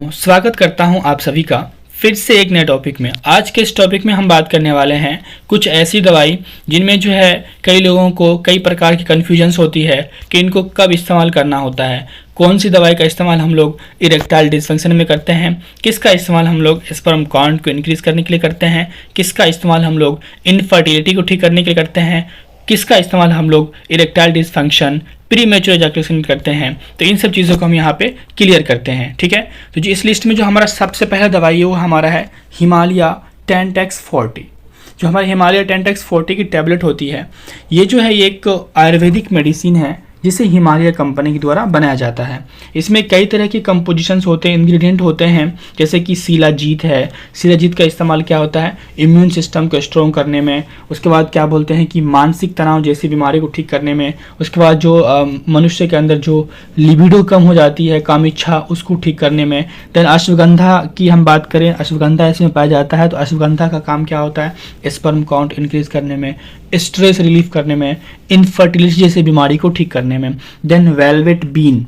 स्वागत करता हूं आप सभी का फिर से एक नए टॉपिक में। आज के इस टॉपिक में हम बात करने वाले हैं कुछ ऐसी दवाई जिनमें जो है कई लोगों को कई प्रकार की कन्फ्यूजन्स होती है कि इनको कब इस्तेमाल करना होता है। कौन सी दवाई का इस्तेमाल हम लोग इरेक्टाइल डिसफंक्शन में करते हैं, किसका इस्तेमाल हम लोग स्पर्म काउंट को इंक्रीज करने के लिए करते हैं, किसका इस्तेमाल हम लोग इनफर्टिलिटी को ठीक करने के लिए करते हैं, किसका इस्तेमाल हम लोग erectile dysfunction pre mature ejaculation करते हैं। तो इन सब चीज़ों को हम यहाँ पे क्लियर करते हैं। ठीक है, तो जो इस लिस्ट में जो हमारा सबसे पहला दवाई है वो हमारा है हिमालय 10X40। जो हमारी हिमालय 10X40 की टैबलेट होती है, ये जो है ये एक आयुर्वेदिक मेडिसिन है जिसे हिमालय कंपनी के द्वारा बनाया जाता है। इसमें कई तरह के कंपोजिशंस होते हैं, इंग्रेडिएंट होते हैं, जैसे कि शिलाजीत है। शिलाजीत का इस्तेमाल क्या होता है, इम्यून सिस्टम को स्ट्रॉन्ग करने में। उसके बाद क्या बोलते हैं कि मानसिक तनाव जैसी बीमारी को ठीक करने में। उसके बाद जो मनुष्य के अंदर जो लिबिडो कम हो जाती है, काम इच्छा, उसको ठीक करने में। देन अश्वगंधा की हम बात करें, अश्वगंधा इसमें पाया जाता है, तो अश्वगंधा का काम क्या होता है, स्पर्म काउंट इंक्रीज करने में, स्ट्रेस रिलीफ करने में, इनफर्टिलिटी जैसी बीमारी को ठीक करने में। देन वेलवेट बीन,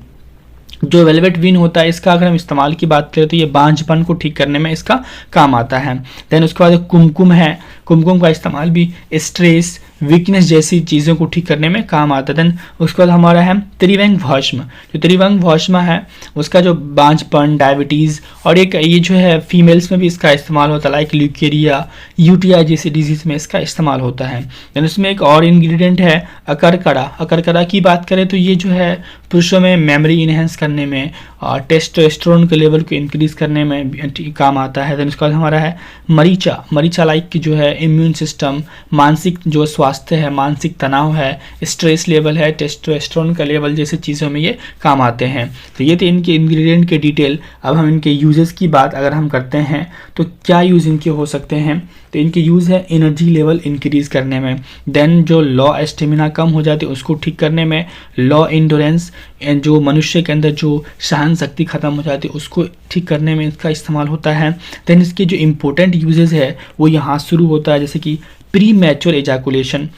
जो वेलवेट बीन होता है इसका अगर हम इस्तेमाल की बात करें तो ये बांझपन को ठीक करने में इसका काम आता है। देन उसके बाद कुमकुम है, कुमकुम का इस्तेमाल भी स्ट्रेस, वीकनेस जैसी चीज़ों को ठीक करने में काम आता है। देन उसके बाद हमारा है त्रिव्यंग भस्म। जो त्रिव्यंग भस्म है उसका जो बांझपन, डायबिटीज़ और एक ये जो है फीमेल्स में भी इसका इस्तेमाल होता है, लाइक ल्यूकेरिया, यूटीआई जैसी डिजीज़ में इसका इस्तेमाल होता है। देन उसमें एक और इंग्रेडिएंट है अकरकरा। अकरकरा की बात करें तो ये जो है पुरुषों में मेमोरी इन्हेंस करने में और टेस्टोस्टेरोन के लेवल को इंक्रीज करने में काम आता है। देन उसके बाद हमारा है मरीचा। मरीचा लाइक की जो है इम्यून सिस्टम, मानसिक जो स्वास्थ्य है, मानसिक तनाव है, स्ट्रेस लेवल है, टेस्टोस्टेरोन का लेवल जैसे चीज़ों में ये काम आते हैं। तो ये थे इनके इंग्रेडिएंट के डिटेल। अब हम इनके यूजेस की बात अगर हम करते हैं तो क्या यूज़ इनके हो सकते हैं, तो इनके यूज़ है एनर्जी लेवल इंक्रीज करने में। देन जो लॉ स्टेमिना कम हो जाती है उसको ठीक करने में, लॉ इंडोरेंस, जो मनुष्य के अंदर जो सहन शक्ति खत्म हो जाती है उसको ठीक करने में इसका इस्तेमाल होता है। देन इसके जो इम्पोर्टेंट यूजेस है वो यहाँ शुरू होता है, जैसे कि प्री मैच्योर एजाकुलेशन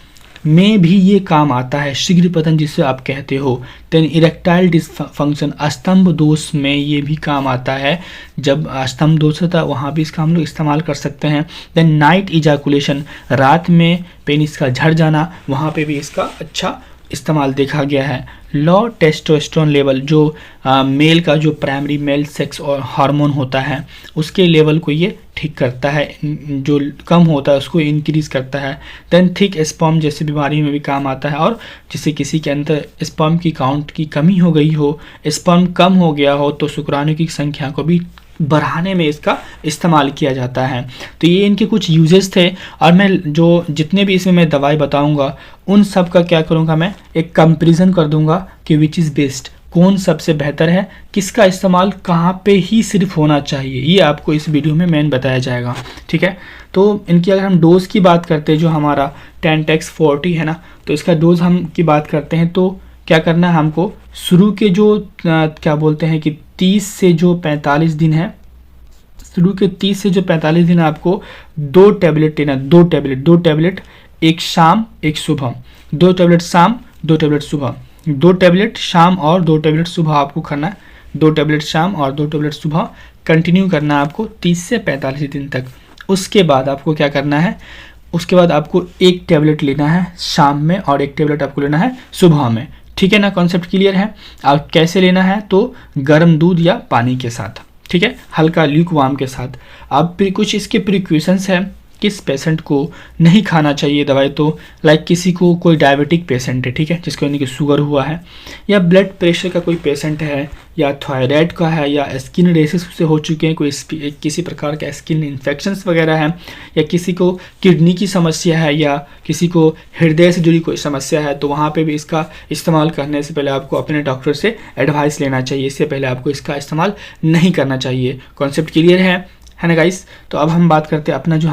में भी ये काम आता है, शीघ्र पतन जिसे आप कहते हो। देन इरेक्टाइल डिसफंक्शन, स्तंभ दोष में ये भी काम आता है, जब स्तंभ दोष होता है वहाँ भी इसका हम लोग इस्तेमाल कर सकते हैं। देन नाइट इजाकुलेशन, रात में पेनिस का झड़ जाना, वहाँ पे भी इसका अच्छा इस्तेमाल देखा गया है। लो टेस्टोस्टेरोन लेवल, जो मेल का जो प्राइमरी मेल सेक्स और हार्मोन होता है उसके लेवल को ये ठीक करता है, जो कम होता है उसको इंक्रीज करता है। देन थिक स्पर्म जैसी बीमारी में भी काम आता है, और जैसे किसी के अंदर स्पर्म की काउंट की कमी हो गई हो, स्पर्म कम हो गया हो, तो शुक्राणु की संख्या को भी बढ़ाने में इसका इस्तेमाल किया जाता है। तो ये इनके कुछ यूजेस थे, और मैं जो जितने भी इसमें मैं दवाई बताऊंगा उन सब का क्या करूंगा, मैं एक कंपैरिजन कर दूंगा कि विच इज़ बेस्ट, कौन सबसे बेहतर है, किसका इस्तेमाल कहाँ पे ही सिर्फ होना चाहिए, ये आपको इस वीडियो में मेन बताया जाएगा। ठीक है, तो इनकी अगर हम डोज की बात करते हैं, जो हमारा 10X40 है ना, तो इसका डोज हम की बात करते हैं तो क्या करना है हमको, शुरू के जो क्या बोलते हैं कि 30 से जो 45 दिन है, शुरू के 30 से जो 45 दिन आपको 2 टैबलेट लेना, 2 टैबलेट, एक शाम एक सुबह, 2 टैबलेट शाम 2 टैबलेट सुबह, 2 टैबलेट शाम और 2 टैबलेट सुबह आपको करना है, 2 टैबलेट शाम और 2 टैबलेट सुबह कंटिन्यू करना है आपको 30 से 45 दिन तक। उसके बाद आपको क्या करना है, उसके बाद आपको 1 टैबलेट लेना है शाम में और 1 टैबलेट आपको लेना है सुबह में। ठीक है ना, कॉन्सेप्ट क्लियर है। अब कैसे लेना है, तो गर्म दूध या पानी के साथ, ठीक है, हल्का ल्यूकवार्म के साथ। अब कुछ इसके प्रिकॉशंस है, किस पेशेंट को नहीं खाना चाहिए दवाई, तो लाइक किसी को कोई डायबिटिक पेशेंट है, ठीक है, जिसको यानी कि शुगर हुआ है, या ब्लड प्रेशर का कोई पेशेंट है, या थायराइड का है, या स्किन रेसेस से हो चुके हैं, कोई किसी प्रकार का स्किन इन्फेक्शंस वगैरह है, या किसी को किडनी की समस्या है, या किसी को हृदय से जुड़ी कोई समस्या है, तो वहाँ पे भी इसका इस्तेमाल करने से पहले आपको अपने डॉक्टर से एडवाइस लेना चाहिए। इससे पहले आपको इसका इस्तेमाल नहीं करना चाहिए। कॉन्सेप्ट क्लियर है ना गाइस। तो अब हम बात करते हैं अपना जो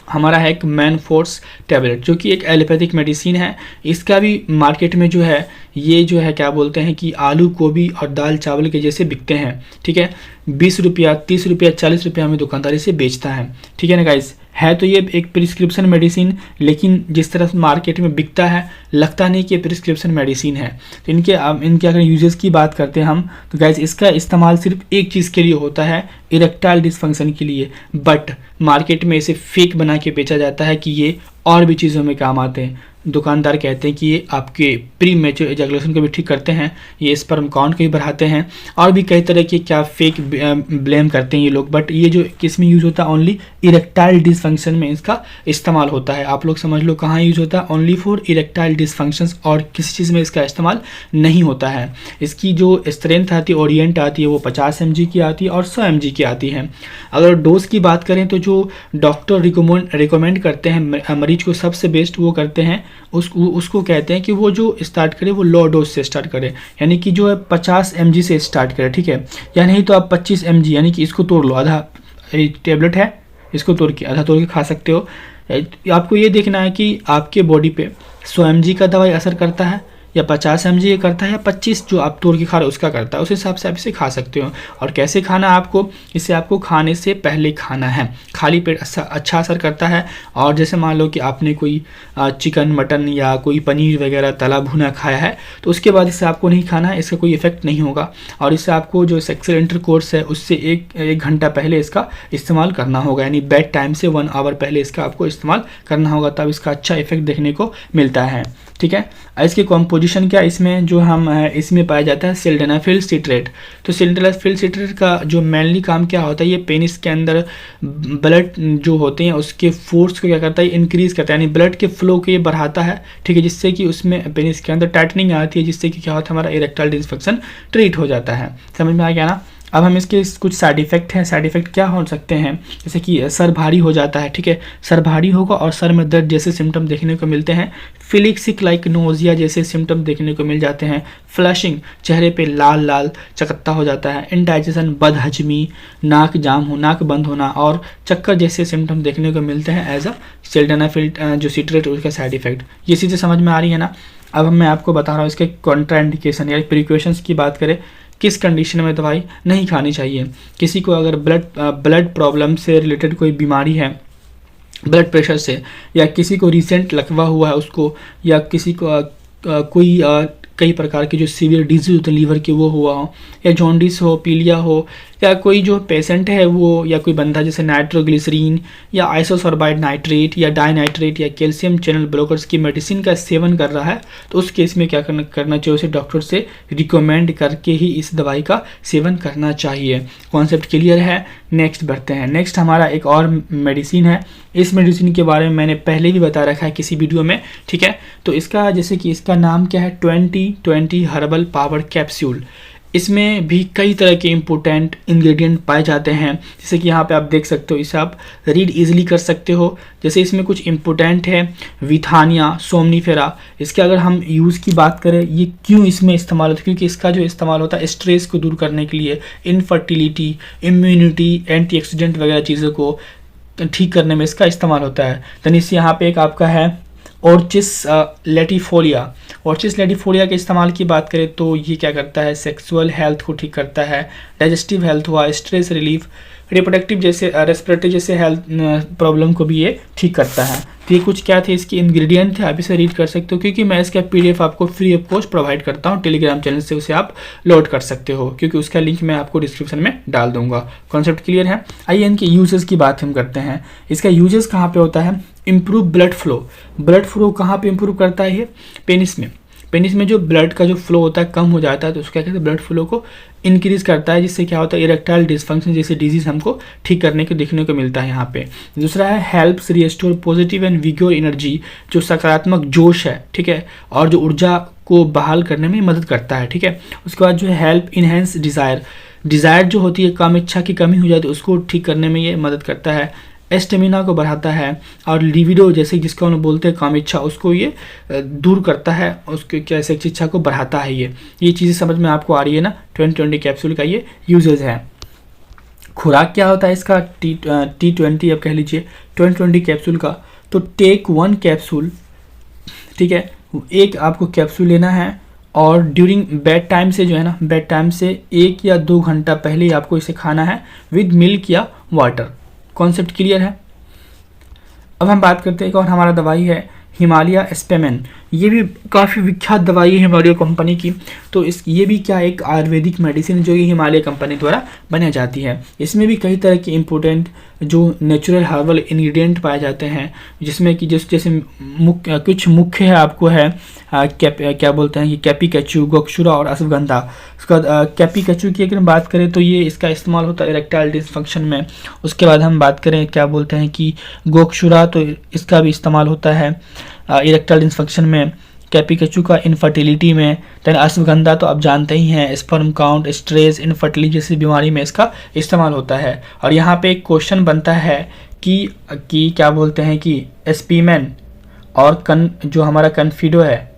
हमारा है एक मैन फोर्स टैबलेट, जो कि एक एलोपैथिक मेडिसिन है। इसका भी मार्केट में जो है ये जो है क्या बोलते हैं कि आलू, गोभी और दाल चावल के जैसे बिकते हैं। ठीक है, 20 रुपया, 30 रुपया, 40 रुपया में दुकानदारी से बेचता है। ठीक है ना गाइस, है तो ये एक प्रिस्क्रिप्शन मेडिसिन, लेकिन जिस तरह मार्केट में बिकता है लगता नहीं कि ये प्रिस्क्रिप्शन मेडिसिन है। तो इनके अगर यूजेस की बात करते हैं हम, तो गाइज इसका इस्तेमाल सिर्फ एक चीज़ के लिए होता है, इरेक्टाइल डिसफंक्शन के लिए। बट मार्केट में इसे फेक बना के बेचा जाता है कि ये और भी चीज़ों में काम आते हैं। दुकानदार कहते हैं कि ये आपके प्री मैच्योर एजैकुलेशन को भी ठीक करते हैं, ये स्पर्म काउंट को भी बढ़ाते हैं, और भी कई तरह के क्या फेक ब्लेम करते हैं ये लोग। बट ये जो किस में यूज़ होता है, ओनली इरेक्टाइल डिसफंक्शन में इसका इस्तेमाल होता है। आप लोग समझ लो कहाँ यूज़ होता है, ओनली फॉर इरेक्टाइल डिसफंक्शंस, और किसी चीज़ में इसका इस्तेमाल नहीं होता है। इसकी जो स्ट्रेंथ आती है, ओरिएंट आती है, वो 50 mg की आती है और 100 mg की आती है। अगर डोज की बात करें तो जो डॉक्टर रिकमेंड करते हैं मरीज को सबसे बेस्ट वो करते हैं, उसको कहते हैं कि वो जो स्टार्ट करे वो लो डोज से स्टार्ट करे, यानी कि जो है 50 mg से स्टार्ट करे, ठीक है। या नहीं तो आप 25 mg, यानी कि इसको तोड़ लो, आधा टेबलेट है, इसको आधा तोड़ के खा सकते हो। आपको ये देखना है कि आपके बॉडी पे 100 mg का दवाई असर करता है या 50 mg करता है या 25 जो आप तोड़ के खा रहे हो उसका करता है, उस हिसाब से आप इसे खा सकते हो। और कैसे खाना आपको, इसे आपको खाने से पहले खाना है, खाली पेट अच्छा असर करता है। और जैसे मान लो कि आपने कोई चिकन मटन या कोई पनीर वगैरह तला भुना खाया है, तो उसके बाद इसे आपको नहीं खाना है, इसका कोई इफेक्ट नहीं होगा। और इससे आपको जो सेक्सुअल इंटरकोर्स है उससे एक घंटा पहले इसका इस्तेमाल करना होगा, यानी बेड टाइम से 1 आवर पहले इसका आपको इस्तेमाल करना होगा, तब इसका अच्छा इफेक्ट देखने को मिलता है, ठीक है। इसकी कॉम्पोजिशन क्या, इसमें जो हम इसमें पाया जाता है सिल्डेनाफिल सिट्रेट। तो सिल्डेनाफिल सिट्रेट का जो मेनली काम क्या होता है, ये पेनिस के अंदर ब्लड जो होते हैं उसके फोर्स को क्या करता है, इंक्रीज करता है, यानी ब्लड के फ्लो को ये बढ़ाता है, ठीक है, जिससे कि उसमें पेनिस के अंदर टाइटनिंग आती है, जिससे कि क्या होता है, हमारा इरेक्टाइल डिसफंक्शन ट्रीट हो जाता है। समझ में आ गया ना। अब हम इसके कुछ साइड इफेक्ट हैं, साइड इफेक्ट क्या हो सकते हैं, जैसे कि सर भारी हो जाता है, ठीक है, सर भारी होगा और सर में दर्द जैसे सिम्टम देखने को मिलते हैं, फिलिक्सिक लाइक नोजिया जैसे सिम्टम देखने को मिल जाते हैं, फ्लशिंग चेहरे पे लाल लाल चकत्ता हो जाता है, इनडाइजेशन बदहजमी, नाक जाम हो, नाक बंद होना और चक्कर जैसे सिम्टम देखने को मिलते हैं एज अ सिल्डेनाफिल जो सिट्रेट उसका साइड इफेक्ट। ये चीज़ें समझ में आ रही है ना। अब मैं आपको बता रहा हूँ इसके कॉन्ट्राइंडिकेशन या प्रिकॉशंस की बात करें, किस कंडीशन में दवाई नहीं खानी चाहिए। किसी को अगर ब्लड प्रॉब्लम से रिलेटेड कोई बीमारी है, ब्लड प्रेशर से, या किसी को रिसेंट लकवा हुआ है उसको, या किसी को कोई कई प्रकार के जो सीवियर डिजीज होते हैं लीवर के वो हुआ हो, या जॉन्डिस हो, पीलिया हो, या कोई जो पेशेंट है वो, या कोई बंदा जैसे नाइट्रोग्लिसरीन या आइसोसोर्बाइड नाइट्रेट या डाइनाइट्रेट या कैल्शियम चैनल ब्लॉकर्स की मेडिसिन का सेवन कर रहा है, तो उस केस में क्या करना चाहिए, उसे डॉक्टर से रिकमेंड करके ही इस दवाई का सेवन करना चाहिए। कॉन्सेप्ट क्लियर है। नेक्स्ट बढ़ते हैं। नेक्स्ट हमारा एक और मेडिसिन है, इस मेडिसिन के बारे में मैंने पहले भी बता रखा है किसी वीडियो में, ठीक है। तो इसका जैसे कि इसका नाम क्या है, 2020 हर्बल पावर कैप्सूल। इसमें भी कई तरह के इम्पोर्टेंट इंग्रेडिएंट पाए जाते हैं, जैसे कि यहाँ पे आप देख सकते हो, इसे आप रीड इजीली कर सकते हो। जैसे इसमें कुछ इम्पोर्टेंट है, विथानिया, सोमनीफेरा। इसके अगर हम यूज़ की बात करें, ये क्यों इसमें इस्तेमाल होता है, क्योंकि इसका जो इस्तेमाल होता है स्ट्रेस को दूर करने के लिए, इनफर्टिलिटी, इम्यूनिटी, एंटीऑक्सीडेंट वगैरह चीज़ों को ठीक करने में इसका इस्तेमाल होता है। देन इस यहाँ पे एक आपका है ऑर्चिस लेटिफोलिया। ऑर्चिस लेटिफोलिया के इस्तेमाल की बात करें तो ये क्या करता है, सेक्सुअल हेल्थ को ठीक करता है, डाइजेस्टिव हेल्थ हुआ, स्ट्रेस रिलीफ, रिप्रोडक्टिव जैसे रेस्पिरेटरी जैसे हेल्थ प्रॉब्लम को भी ये ठीक करता है। तो ये कुछ क्या थे इसके इंग्रेडिएंट थे, आप इसे रीड कर सकते हो, क्योंकि मैं इसका PDF आपको फ्री ऑफ कॉस्ट प्रोवाइड करता हूँ टेलीग्राम चैनल से, उसे आप लोड कर सकते हो, क्योंकि उसका लिंक मैं आपको डिस्क्रिप्शन में डाल दूंगा। कॉन्सेप्ट क्लियर है। आइए इनके यूजेस की बात हम करते हैं। इसका यूजेस कहाँ पे होता है, improve blood flow. Blood flow कहाँ पे इम्प्रूव करता है ये, पेनिस में। पेनिस में जो ब्लड का जो फ्लो होता है कम हो जाता है, तो उसको क्या कहते हैं, ब्लड फ्लो को इंक्रीज करता है, जिससे क्या होता है, इरेक्टाइल डिसफंक्शन जैसे डिजीज हमको ठीक करने को देखने को मिलता है यहाँ पे। दूसरा है helps restore positive and vigour energy, जो सकारात्मक जोश है, ठीक है, और जो ऊर्जा को बहाल करने में मदद करता है, ठीक है। उसके बाद जो है हेल्प इनहेंस डिज़ायर, डिज़ायर जो होती है, काम इच्छा की कमी हो जाती है, उसको ठीक करने में ये मदद करता है। एस्टेमिना को बढ़ाता है, और लिविडो जैसे जिसको हम बोलते हैं काम इच्छा, उसको ये दूर करता है, उसके क्या सेक्स इच्छा को बढ़ाता है। ये चीज़ें समझ में आपको आ रही है ना। 2020 कैप्सूल का ये यूजेज है। खुराक क्या होता है इसका, T20 अब कह लीजिए 2020 कैप्सूल का। तो टेक 1 कैप्सूल, ठीक है, एक आपको कैप्सूल लेना है, और ड्यूरिंग बेड टाइम से जो है ना, बेड टाइम से 1 या 2 घंटा पहले ही आपको इसे खाना है विद मिल्क या वाटर। कॉन्सेप्ट क्लियर है। अब हम बात करते हैं, एक और हमारा दवाई है हिमालय स्पेमेन। ये भी काफ़ी विख्यात दवाई है हिमालय कंपनी की। तो ये भी क्या एक आयुर्वेदिक मेडिसिन जो कि हिमालय कंपनी द्वारा बनाई जाती है। इसमें भी कई तरह के इम्पोर्टेंट जो नेचुरल हर्बल इंग्रेडिएंट पाए जाते हैं, जिसमें कि जैसे कुछ मुख्य है आपको है क्या बोलते हैं कि कैपीकेचू, गोक्षुरा और अश्वगंधा। उसका कैपीकेचू की अगर बात करें तो ये इसका इस्तेमाल होता है इरेक्टाइल डिसफंक्शन में। उसके बाद हम बात करें क्या बोलते हैं कि गोक्षुरा, तो इसका भी इस्तेमाल होता है इरेक्टाइल डिसफंक्शन में। कैपीकेचू का इनफर्टिलिटी में। देन अश्वगंधा तो आप जानते ही हैं स्पर्म काउंट, स्ट्रेस, इनफर्टिलिटी जैसी बीमारी में इसका इस्तेमाल होता है। और यहाँ पे एक क्वेश्चन बनता है कि क्या बोलते हैं कि स्पीमेन और जो हमारा कन्फिडो है,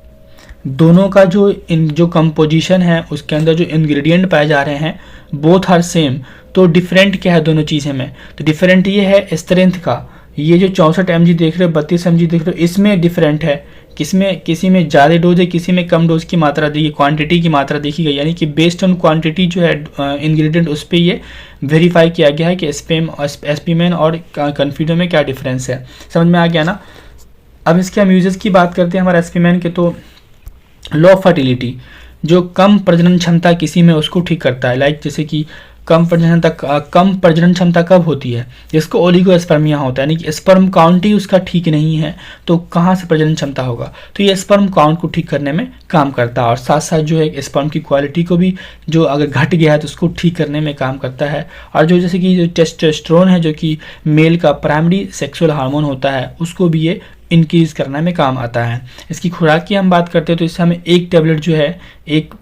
दोनों का जो कंपोजिशन है उसके अंदर जो इंग्रेडिएंट पाए जा रहे हैं बोथ आर सेम। तो डिफरेंट क्या है दोनों चीज़ें में? तो डिफरेंट ये है स्ट्रेंथ का। ये जो 64 mg देख रहे हो, 32 mg देख रहे हो, इसमें डिफरेंट है। किसी में ज़्यादा डोज है, किसी में कम डोज की मात्रा दी, क्वांटिटी की मात्रा देखी गई। यानी कि बेस्ड ऑन क्वांटिटी जो है इंग्रेडिएंट, उस पर ये वेरीफाई किया गया है कि एस्पीमेन और कन्फिडो में क्या डिफरेंस है। समझ में आ गया ना? अब इसके हम यूजेस की बात करते हैं हमारे एस्पीमेन के। तो लो फर्टिलिटी, जो कम प्रजनन क्षमता किसी में, उसको ठीक करता है। लाइक जैसे कि कम प्रजनन क्षमता कब होती है? जिसको ओलिगोस्पर्मिया होता है, यानी कि स्पर्म काउंट ही उसका ठीक नहीं है, तो कहाँ से प्रजनन क्षमता होगा? तो ये स्पर्म काउंट को ठीक करने में काम करता है। और साथ साथ जो है स्पर्म की क्वालिटी को भी, जो अगर घट गया है तो उसको ठीक करने में काम करता है। और जो जैसे कि जो टेस्टोस्टेरोन है, जो कि मेल का प्राइमरी सेक्सुअल हार्मोन होता है, उसको भी ये इंक्रीज करने में काम आता है। इसकी खुराक की हम बात करते हैं तो इससे हमें एक टेबलेट जो है, एक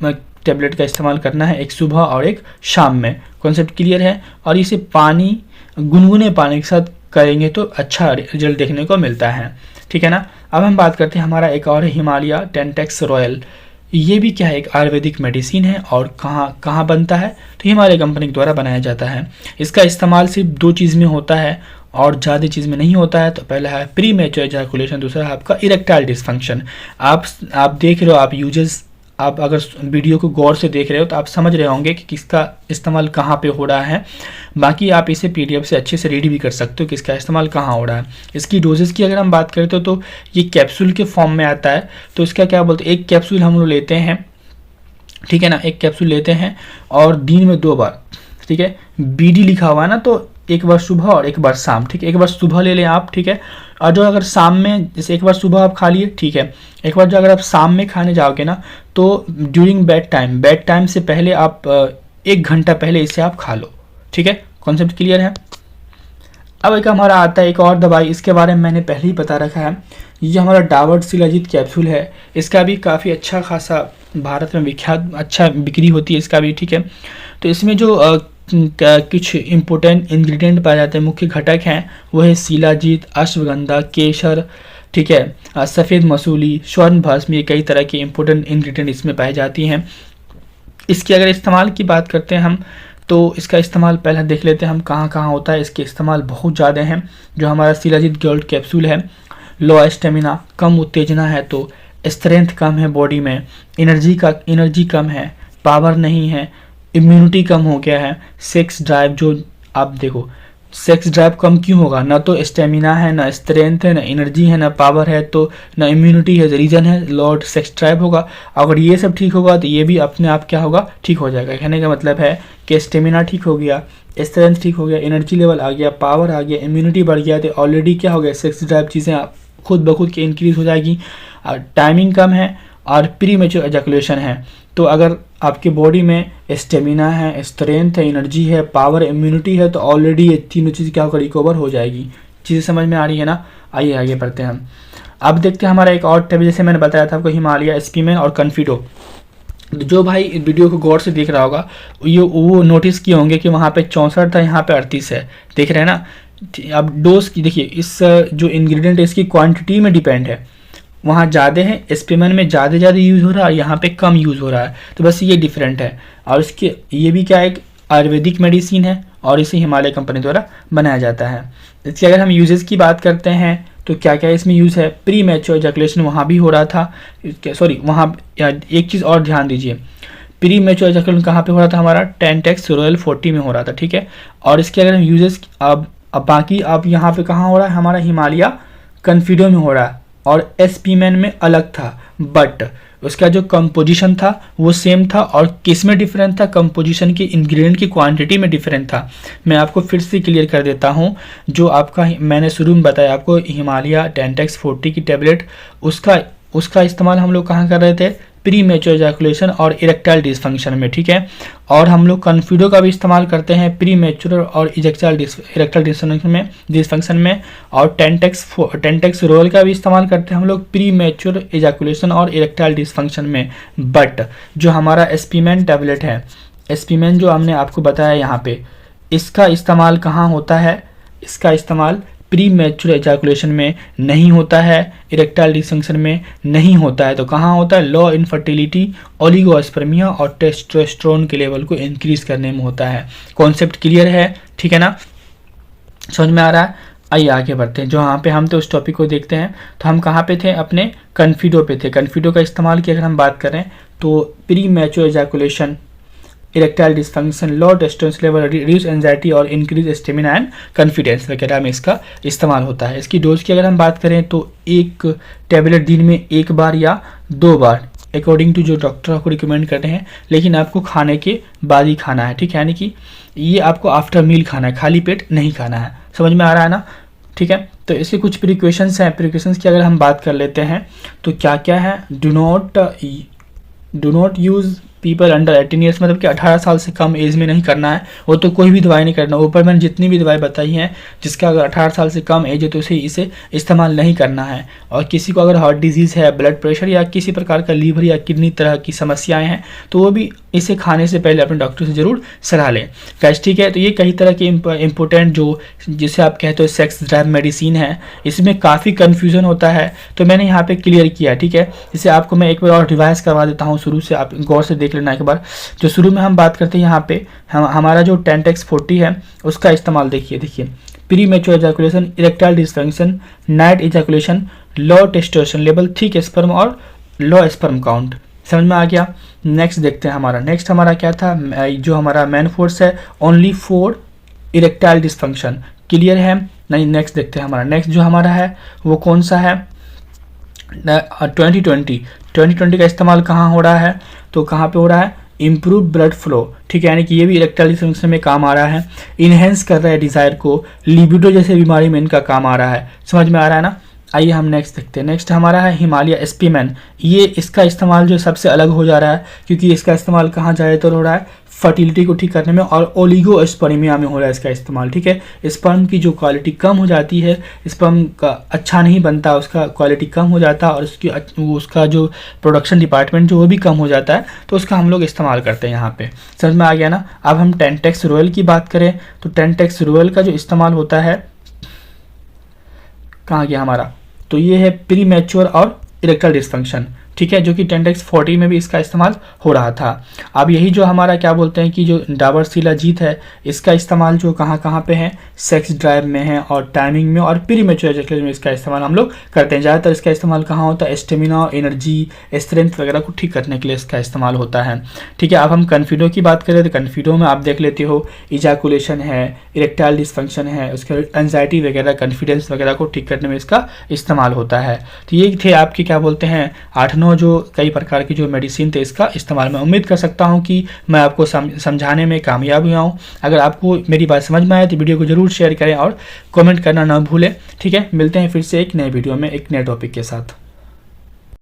टेबलेट का इस्तेमाल करना है, एक सुबह और एक शाम में। कॉन्सेप्ट क्लियर है? और इसे गुनगुने पानी के साथ करेंगे तो अच्छा रिजल्ट देखने को मिलता है। ठीक है ना? अब हम बात करते हैं हमारा एक और है हिमालय टेंटेक्स रॉयल। ये भी क्या है, एक आयुर्वेदिक मेडिसिन है। और कहाँ बनता है? तो हिमालय कंपनी द्वारा बनाया जाता है। इसका इस्तेमाल सिर्फ 2 चीज़ में होता है और ज़्यादा चीज़ में नहीं होता है। तो पहला है प्री मैच्योर एजाकुलेशन, दूसरा है आपका इरेक्टाइल डिसफंक्शन। आप देख रहे हो, आप अगर वीडियो को गौर से देख रहे हो तो आप समझ रहे होंगे कि किसका इस्तेमाल कहाँ पे हो रहा है। बाकी आप इसे PDF से अच्छे से रीड भी कर सकते हो कि इसका इस्तेमाल कहाँ हो रहा है। इसकी डोजेस की अगर हम बात करें तो ये कैप्सूल के फॉर्म में आता है। तो इसका क्या बोलते हैं, एक कैप्सूल हम लोग लेते हैं, ठीक है ना, एक कैप्सूल लेते हैं और दिन में 2 बार, ठीक है, BD लिखा हुआ है ना, तो एक बार सुबह और एक बार शाम, ठीक है। एक बार सुबह ले लें आप, ठीक है। और जो अगर शाम में, जैसे एक बार सुबह आप खा लिए, ठीक है, एक बार जो अगर आप शाम में खाने जाओगे ना, तो ड्यूरिंग बेड टाइम से पहले आप 1 घंटा पहले इसे आप खा लो, ठीक है। कॉन्सेप्ट क्लियर है? अब एक हमारा आता है एक और दवाई, इसके बारे में मैंने पहले ही बता रखा है। ये हमारा डाबर शिलाजीत कैप्सूल है। इसका भी काफ़ी अच्छा खासा भारत में विख्यात, अच्छा बिक्री होती है इसका भी, ठीक है। तो इसमें जो कुछ इम्पोर्टेंट इंग्रेडिएंट पाए जाते हैं, मुख्य घटक हैं, वो है शिलाजीत, अश्वगंधा, केसर, ठीक है, सफ़ेद मसूली, स्वर्ण भस्म। ये कई तरह के इम्पोर्टेंट इंग्रेडिएंट इसमें पाई जाती हैं। इसके अगर इस्तेमाल की बात करते हैं हम, तो इसका इस्तेमाल पहले देख लेते हैं हम कहाँ कहाँ होता है। इसके इस्तेमाल बहुत ज़्यादा हैं। जो हमारा शिलाजीत गोल्ड कैप्सूल है, लो स्टेमिना, कम उत्तेजना है, तो स्ट्रेंथ कम है बॉडी में, एनर्जी कम है, पावर नहीं है, इम्यूनिटी कम हो गया है, सेक्स ड्राइव, जो आप देखो सेक्स ड्राइव कम क्यों होगा? ना तो स्टेमिना है, ना स्ट्रेंथ है, ना एनर्जी है, ना पावर है, तो ना इम्यूनिटी है। रीज़न है लॉर्ड सेक्स ड्राइव होगा। अगर ये सब ठीक होगा तो ये भी अपने आप क्या होगा, ठीक हो जाएगा। कहने का मतलब है कि स्टेमिना ठीक हो गया, स्ट्रेंथ ठीक हो गया, एनर्जी लेवल आ गया, पावर आ गया, इम्यूनिटी बढ़ गया, तो ऑलरेडी क्या हो गया, सेक्स ड्राइव चीज़ें खुद ब खुद के इंक्रीज हो जाएगी। टाइमिंग कम है और प्री मैच्योर एजाकुलेशन है। तो अगर आपकी बॉडी में स्टेमिना है, स्ट्रेंथ है, एनर्जी है, पावर, इम्यूनिटी है, तो ऑलरेडी ये तीनों चीज़ क्या होगा, रिकवर हो जाएगी। चीज़ें समझ में आ रही है ना? आइए आगे बढ़ते हैं हम। अब देखते हैं हमारा एक और टेब, जैसे मैंने बताया था आपको, हिमालय स्पीमेन और कन्फिडो। जो भाई वीडियो को गौर से देख रहा होगा वो नोटिस किए होंगे कि वहाँ पे 64 था, यहाँ पे 38 है। देख रहे हैं ना? अब डोज की देखिए, इस जो इंग्रेडिएंट है इसकी क्वांटिटी में डिपेंड है। वहाँ ज़्यादा है, स्पीमेन में ज़्यादा यूज़ हो रहा है, यहाँ पे कम यूज़ हो रहा है। तो बस ये डिफरेंट है। और इसके ये भी क्या एक आयुर्वेदिक मेडिसिन है और इसे हिमालय कंपनी द्वारा बनाया जाता है। इसके अगर हम यूजेस की बात करते हैं तो क्या क्या इसमें यूज़ है? प्री मैच्योर एजाकुलेशन वहाँ भी हो रहा था, सॉरी वहाँ एक चीज़ और ध्यान दीजिए, प्री मैच्योर एजाकुलेशन कहाँ पे हो रहा था? हमारा टेंटेक्स रॉयल 40 में हो रहा था, ठीक है। और इसके अगर हम यूजेस अब बाकी अब यहाँ पे कहाँ हो रहा है? हमारा हिमालय कन्फिडो में हो रहा है और एस्पीमेन में अलग था, बट उसका जो कंपोजिशन था वो सेम था। और किस में डिफरेंट था? कंपोजिशन की, इंग्रेडिएंट की क्वांटिटी में डिफरेंट था। मैं आपको फिर से क्लियर कर देता हूँ। जो आपका मैंने शुरू में बताया आपको हिमालय डेंटेक्स 40 की टेबलेट, उसका इस्तेमाल हम लोग कहाँ कर रहे थे? प्री मैच्योर इजैकुलेशन और इरेक्टाइल डिसफंक्शन में, ठीक है। और हम लोग कन्फिडो का भी इस्तेमाल करते हैं प्री मैच्योर और इरेक्टाइल डिसफंक्शन में। और टेंटेक्स रोल का भी इस्तेमाल करते हैं हम लोग प्री मैच्योर इजैकुलेशन और इरेक्टाइल डिसफंक्शन में। बट जो हमारा एस्पीमेन टेबलेट है, एस्पीमेन जो हमने आपको बताया यहाँ पे, इसका इस्तेमाल कहाँ होता है? इसका इस्तेमाल प्री मैच्योर एजाकुलेशन में नहीं होता है, इरेक्टाइल डिसफंक्शन में नहीं होता है, तो कहाँ होता है? लो इनफर्टिलिटी, ओलिगोस्पर्मिया और टेस्टोस्टेरोन के लेवल को इंक्रीज करने में होता है। कॉन्सेप्ट क्लियर है? ठीक है ना, समझ में आ रहा है? आइए आगे बढ़ते हैं। जो यहाँ पे हम तो उस टॉपिक को देखते हैं, तो हम कहाँ पे थे? अपने कन्फिडो पे थे। कन्फिडो का इस्तेमाल की अगर हम बात करें तो premature ejaculation, erectile dysfunction, low testosterone level, reduce anxiety और इंक्रीज स्टेमिना एंड कॉन्फिडेंस वगैरह में इसका इस्तेमाल होता है। इसकी डोज की अगर हम बात करें तो एक टैबलेट दिन में 1 बार या 2 बार अकॉर्डिंग टू जो डॉक्टर आपको रिकमेंड करते हैं, लेकिन आपको खाने के बाद ही खाना है, ठीक है। यानी कि ये आपको आफ्टर मील खाना है, खाली पेट नहीं खाना है। समझ में आ रहा है ना? ठीक है। तो इसके कुछ प्रिकॉशंस हैं। प्रिकॉशंस की अगर हम बात कर लेते हैं तो क्या क्या है? Do not use people under 18 years, मतलब कि 18 साल से कम एज में नहीं करना है। वो तो कोई भी दवाई नहीं करना। ऊपर मैंने जितनी भी दवाई बताई हैं, जिसका अगर 18 साल से कम एज है तो इसे इस्तेमाल नहीं करना है। और किसी को अगर हार्ट डिजीज़ है, ब्लड प्रेशर या किसी प्रकार का लीवर या किडनी तरह की समस्याएं हैं, तो वो भी इसे खाने से पहले अपने डॉक्टर से ज़रूर सलाह लें। गाइस ठीक है। तो ये कई तरह की इंपॉर्टेंट जो जिसे आप कहते हो सेक्स ड्राइव मेडिसिन है, इसमें काफ़ी कन्फ्यूज़न होता है, तो मैंने यहाँ पे क्लियर किया, ठीक है। इसे आपको मैं एक बार और रिवाइज करवा देता हूँ शुरू से, आप गौर से देख लेना एक बार। जो शुरू में हम बात करते हैं यहाँ पे हमारा जो टेंटेक्स 40 है, उसका इस्तेमाल देखिए premature ejaculation, erectile dysfunction, night ejaculation, low testosterone level, thick sperm और लो स्पर्म काउंट। समझ में आ गया? नेक्स्ट देखते हैं हमारा क्या था? जो हमारा मेन फोर्स है only for erectile dysfunction, clear है? नहीं, नेक्स्ट देखते हैं नेक्स्ट जो हमारा है वो कौन सा है? 2020 का इस्तेमाल कहाँ हो रहा है? तो कहाँ पे हो रहा है? इम्प्रूव ब्लड फ्लो, ठीक है। यानी कि ये भी इरेक्टाइल डिसफंक्शन में काम आ रहा है। इनहेंस कर रहा है डिज़ायर को, लिबिडो जैसे बीमारी में इनका काम आ रहा है। समझ में आ रहा है ना? आइए हम नेक्स्ट देखते हैं। नेक्स्ट हमारा है हिमालय एस्पीमेन। ये इसका इस्तेमाल जो सबसे अलग हो जा रहा है, क्योंकि इसका इस्तेमाल कहाँ ज़्यादातर हो रहा है? फर्टिलिटी को ठीक करने में और ओलिगोस्पर्मिया में हो रहा है इसका इस्तेमाल, ठीक है। स्पर्म की जो क्वालिटी कम हो जाती है, स्पर्म का अच्छा नहीं बनता, उसका क्वालिटी कम हो जाता है और उसका जो प्रोडक्शन डिपार्टमेंट जो वो भी कम हो जाता है, तो उसका हम लोग इस्तेमाल करते हैं यहाँ पे। समझ में आ गया ना? अब हम टेंटेक्स रॉयल की बात करें तो टेंटेक्स रॉयल का जो इस्तेमाल होता है, कहाँ गया हमारा? तो ये है प्री मैच्योर और इरेक्टाइल डिसफंक्शन, ठीक है, जो कि टेंटेक्स 40 में भी इसका इस्तेमाल हो रहा था। अब यही जो हमारा क्या बोलते हैं कि जो डाबर शिलाजीत है, इसका इस्तेमाल जो कहाँ पे है? सेक्स ड्राइव में है और टाइमिंग में और प्री मैच्योर एजाकुलेशन में इसका इस्तेमाल हम लोग करते हैं। ज़्यादातर इसका इस्तेमाल कहाँ होता है? स्टेमिना, एनर्जी, स्ट्रेंथ वगैरह को ठीक करने के लिए इसका इस्तेमाल होता है, ठीक है। अब हम कन्फिडो की बात करें तो कन्फिडो में आप देख लेते हो इजाकुलेशन है, इरेक्टाइल डिसफंक्शन है, उसके एंजाइटी वगैरह, कॉन्फिडेंस वगैरह को ठीक करने में इसका इस्तेमाल होता है। तो ये थे आपके क्या बोलते हैं 8-9 जो कई प्रकार की जो मेडिसिन थे इसका इस्तेमाल। मैं उम्मीद कर सकता हूं कि मैं आपको समझाने में कामयाब हुआ हूं। अगर आपको मेरी बात समझ में आए तो वीडियो को जरूर शेयर करें और कमेंट करना ना भूलें, ठीक है। मिलते हैं फिर से एक नए वीडियो में एक नए टॉपिक के साथ।